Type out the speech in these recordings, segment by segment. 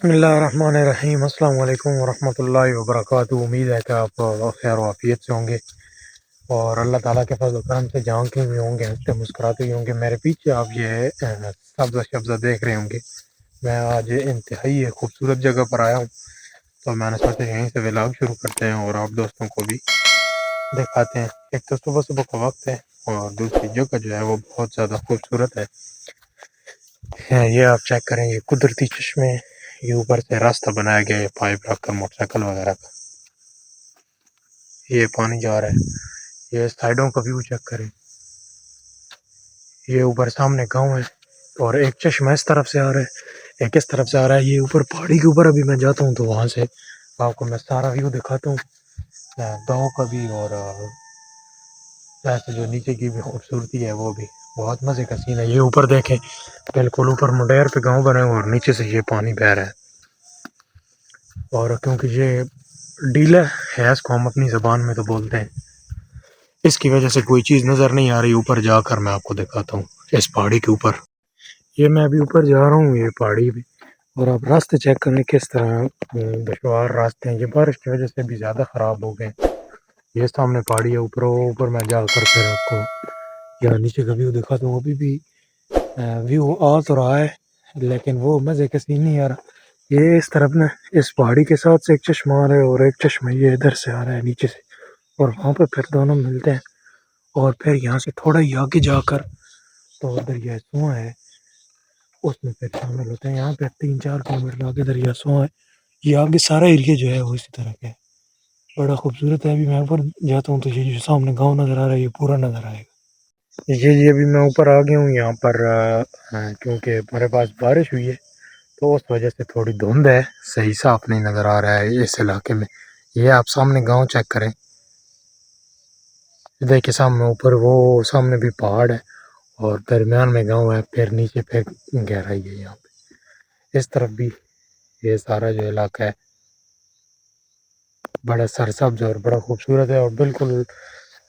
बिस्मिल्लाहिर्रहमानिर्रहीम अस्सलाम वालेकुम वरहमतुल्लाहि वबरकातुहू। उम्मीद है कि आप खैर वाफियत से होंगे और अल्लाह ताला के फज़ल करम से जहाँ के भी होंगे हंसते मुस्कुराते ही होंगे। मेरे पीछे आप ये सब्ज़ा शब्ज़ा देख रहे होंगे। मैं आज इंतहाई खूबसूरत जगह पर आया हूँ, तो मैंने सोचा यहीं से व्लॉग शुरू करते हैं और आप दोस्तों को भी दिखाते हैं। एक तो सुबह सुबह का वक्त है और दूसरी जगह जो है वो बहुत ज़्यादा खूबसूरत है। ये आप चेक करें, ये कुदरती चश्मे, ये ऊपर से रास्ता बनाया गया है पाइप रखकर मोटरसाइकिल वगैरह का। ये पानी जा रहा है, ये साइडों का व्यू चेक करें। ये ऊपर सामने गांव है और एक चश्मा इस तरफ से आ रहा है, एक इस तरफ से आ रहा है। ये ऊपर पहाड़ी के ऊपर अभी मैं जाता हूँ तो वहाँ से आपको मैं सारा व्यू दिखाता हूँ गाँव का भी, और वैसे जो नीचे की भी खूबसूरती है वो भी बहुत मज़े का सीन है। ये ऊपर देखें, बिल्कुल ऊपर मुंडेर पे गाँव बने और नीचे से ये पानी बह रहा है। और क्योंकि ये डीला है, इसको हम अपनी ज़बान में तो बोलते हैं, इसकी वजह से कोई चीज़ नज़र नहीं आ रही। ऊपर जाकर मैं आपको दिखाता हूँ इस पहाड़ी के ऊपर। ये मैं अभी ऊपर जा रहा हूँ ये पहाड़ी पे, और आप रास्ते चेक करें किस तरह दुश्वार रास्ते हैं। ये बारिश की वजह से भी ज़्यादा ख़राब हो गए। ये सामने पहाड़ी है, ऊपर ऊपर मैं जाकर फिर आपको यहाँ नीचे का व्यू दिखाता हूँ। अभी भी व्यू आ तो रहा है लेकिन वो मज़े का सीन नहीं आ रहा। ये इस तरफ ना, इस पहाड़ी के साथ से एक चश्मा आ रहा है और एक चश्मा ये इधर से आ रहा है नीचे से, और वहाँ पे फिर दोनों मिलते हैं। और फिर यहाँ से थोड़ा ही आगे जाकर तो दरिया सुआ है, उसमें फिर शामिल होते हैं। यहाँ पे 3-4 किलोमीटर आगे दरिया सुआ है। ये आगे सारा एरिया जो है वो इसी तरह का है, बड़ा खूबसूरत है। अभी मैं ऊपर जाता हूँ तो ये जो सामने गाँव नज़र आ रहा है ये पूरा नज़र आएगा। ये अभी मैं ऊपर आ गया हूँ यहाँ पर, क्योंकि हमारे पास बारिश हुई है तो उस वजह से थोड़ी धुंध है, सही साफ नहीं नज़र आ रहा है इस इलाके में। ये आप सामने गांव चेक करें, देखिए सामने ऊपर वो सामने भी पहाड़ है और दरमियान में गांव है, फिर नीचे फिर गहराई है। यहाँ पे इस तरफ भी ये सारा जो इलाका है बड़ा सरसब्ज और बड़ा खूबसूरत है। और बिल्कुल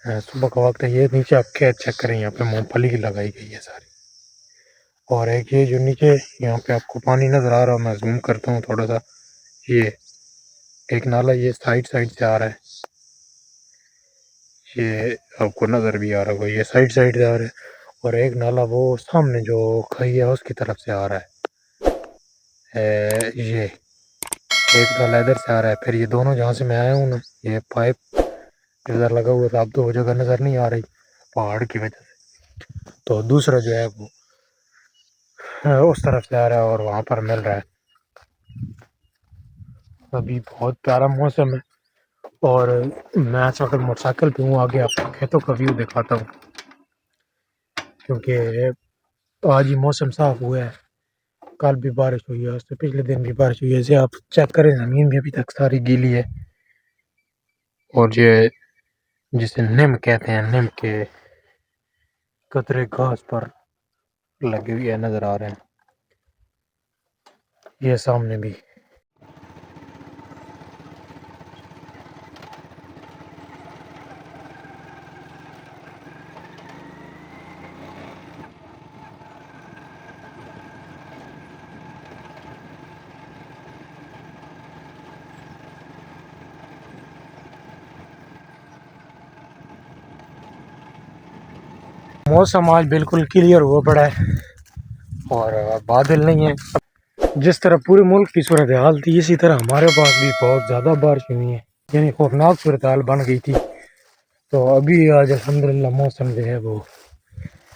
सुबह का वक्त है। ये नीचे आप खेत चेक करें, यहाँ पे मूंगफली की लगाई गई है सारी। और एक ये जो नीचे यहाँ पे आपको पानी नज़र आ रहा है, मैं जूम करता हूँ थोड़ा सा। ये एक नाला ये साइड साइड से आ रहा है, ये आपको नज़र भी आ रहा होगा, ये साइड साइड से आ रहा है। और एक नाला वो सामने जो खाई है उसकी तरफ से आ रहा है। ये एक नाला इधर से आ रहा है, फिर ये दोनों जहाँ से मैं आया हूँ ना, ये पाइप इधर लगा हुआ था, अब तो वो जगह नज़र नहीं आ रही पहाड़ की वजह से। तो दूसरा जो है वो उस तरफ से आ रहा है और वहाँ पर मिल रहा है। अभी बहुत प्यारा मौसम है और मैं इस वक्त मोटरसाइकिल पे हूँ। आगे आपको खेतों का व्यू दिखाता हूँ, क्योंकि आज ही मौसम साफ हुआ है। कल भी बारिश हुई है, उससे पिछले दिन भी बारिश हुई है। ऐसे आप चेक करें, ज़मीन भी अभी तक सारी गीली है। और ये जिसे नीम कहते हैं, नीम के कतरे घास पर लगे हुए नज़र आ रहे हैं। ये सामने भी मौसम आज बिल्कुल क्लियर हुआ पड़ा है और बादल नहीं है। जिस तरह पूरे मुल्क की सूरत हाल थी, इसी तरह हमारे पास भी बहुत ज़्यादा बारिश हुई है, यानी खौफनाक सूरत हाल बन गई थी। तो अभी आज अल्हम्दुलिल्लाह मौसम जो है वो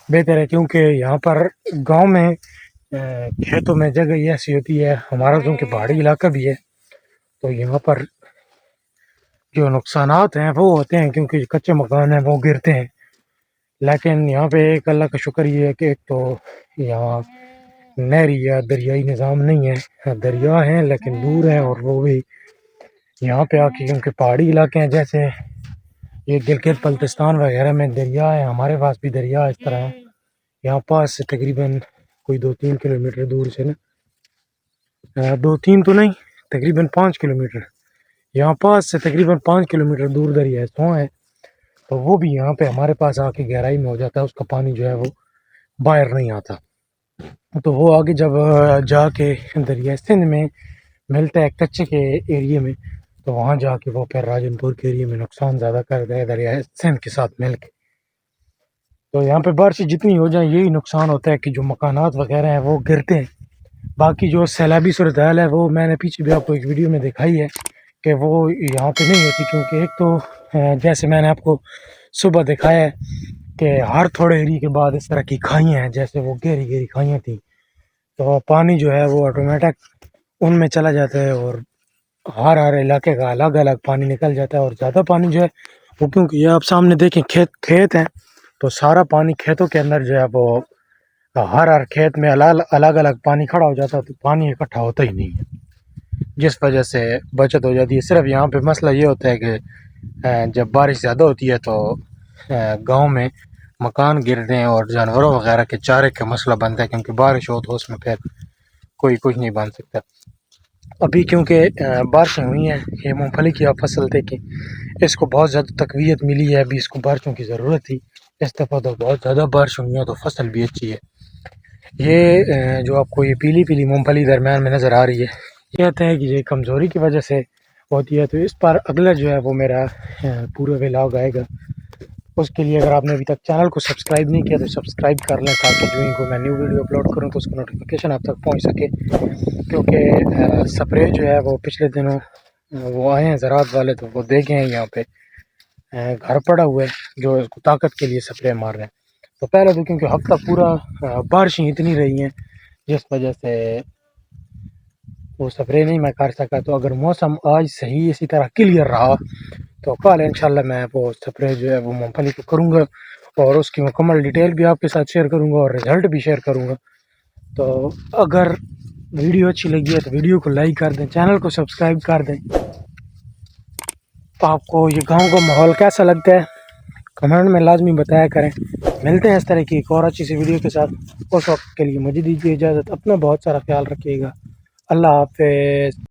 बेहतर है, क्योंकि यहाँ पर गांव में खेतों में जगह ऐसी होती है, हमारा क्योंकि पहाड़ी इलाका भी है तो यहाँ पर जो नुकसानात हैं वो होते हैं, क्योंकि कच्चे मकान हैं वो गिरते हैं। लेकिन यहाँ पे एक अल्लाह का शुक्र ये है कि एक तो यहाँ नहरी या दरियाई निज़ाम नहीं है। हाँ, दरिया हैं लेकिन दूर है, और वो भी यहाँ पे आके, क्योंकि पहाड़ी इलाके हैं, जैसे ये गिलगित बल्तिस्तान वगैरह में दरिया है, हमारे पास भी दरिया इस तरह है। यहाँ पास से तकरीबन कोई 2-3 किलोमीटर दूर से ना, 2-3 तो नहीं, तकरीबन 5 किलोमीटर, यहाँ पास से तकरीबन 5 किलोमीटर दूर दरिया सो है। तो वो भी यहाँ पे हमारे पास आके गहराई में हो जाता है, उसका पानी जो है वो बाहर नहीं आता। तो वो आगे जब जाके दरिया सिंध में मिलता है कच्चे के एरिए में, तो वहाँ जाके वो फिर राजनपुर के एरिए में नुकसान ज़्यादा कर दे दरिया सिंध के साथ मिल के। तो यहाँ पे बारिश जितनी हो जाए यही नुकसान होता है कि जो मकानात वगैरह हैं वो गिरते हैं। बाकी जो सैलाबी सूरत हाल है वो मैंने पीछे भी आपको एक वीडियो में दिखाई है कि वो यहाँ पे नहीं होती, क्योंकि एक तो जैसे मैंने आपको सुबह दिखाया है कि हर थोड़े एरिए के बाद इस तरह की खाइयाँ हैं, जैसे वो गहरी गहरी खाइयाँ थी, तो पानी जो है वो ऑटोमेटिक उनमें चला जाता है और हर इलाके का अलग अलग पानी निकल जाता है। और ज़्यादा पानी जो है वो, क्योंकि ये आप सामने देखें खेत हैं, तो सारा पानी खेतों के अंदर जो है वो हर खेत में अलग अलग अलग पानी खड़ा हो जाता है, तो पानी इकट्ठा होता ही नहीं है, जिस वजह से बचत हो जाती है। सिर्फ यहाँ पे मसला ये होता है कि जब बारिश ज़्यादा होती है तो गांव में मकान गिरते हैं और जानवरों वगैरह के चारे का मसला बनता है, क्योंकि बारिश हो तो उसमें फिर कोई कुछ नहीं बन सकता। अभी क्योंकि बारिशें हुई हैं, ये मूंगफली की आप फसल देखें, इसको बहुत ज़्यादा तकवीत मिली है, अभी इसको बारिशों की ज़रूरत थी। इस दफ़ा तो बहुत ज़्यादा बारिश हुई है तो फसल भी अच्छी है। ये जो आपको ये पीली पीली मूंगफली दरमियान में नज़र आ रही है, ये कहते हैं कि ये कमज़ोरी की वजह से होती है। तो इस पर अगला जो है वो मेरा पूरा व्लॉग आएगा, उसके लिए अगर आपने अभी तक चैनल को सब्सक्राइब नहीं किया तो सब्सक्राइब कर लें, ताकि जो इनको मैं न्यू वीडियो अपलोड करूं तो उसका नोटिफिकेशन आप तक पहुंच सके। क्योंकि स्प्रे जो है वो पिछले दिनों वो आए हैं ज़राअत वाले, तो वो देखे हैं यहाँ पे घर पड़ा हुआ है जो इसको ताकत के लिए स्प्रे मार रहे हैं। तो पहले तो क्योंकि हफ्ता पूरा बारिशें इतनी रही हैं जिस वजह से वो स्प्रे नहीं मैं कर सका। तो अगर मौसम आज सही इसी तरह क्लियर रहा तो कल इंशाल्लाह मैं वो स्प्रे जो है वो मूंगफली को करूँगा और उसकी मुकम्मल डिटेल भी आपके साथ शेयर करूँगा और रिज़ल्ट भी शेयर करूँगा। तो अगर वीडियो अच्छी लगी है तो वीडियो को लाइक कर दें, चैनल को सब्सक्राइब कर दें। तो आपको ये गांव का माहौल कैसा लगता है कमेंट में लाजमी बताया करें। मिलते हैं इस तरह की एक और अच्छी सी वीडियो के साथ। उस वक्त के लिए मुझे दीजिए इजाज़त, अपना बहुत सारा ख्याल रखिएगा। अल्लाह हाफ़िज़।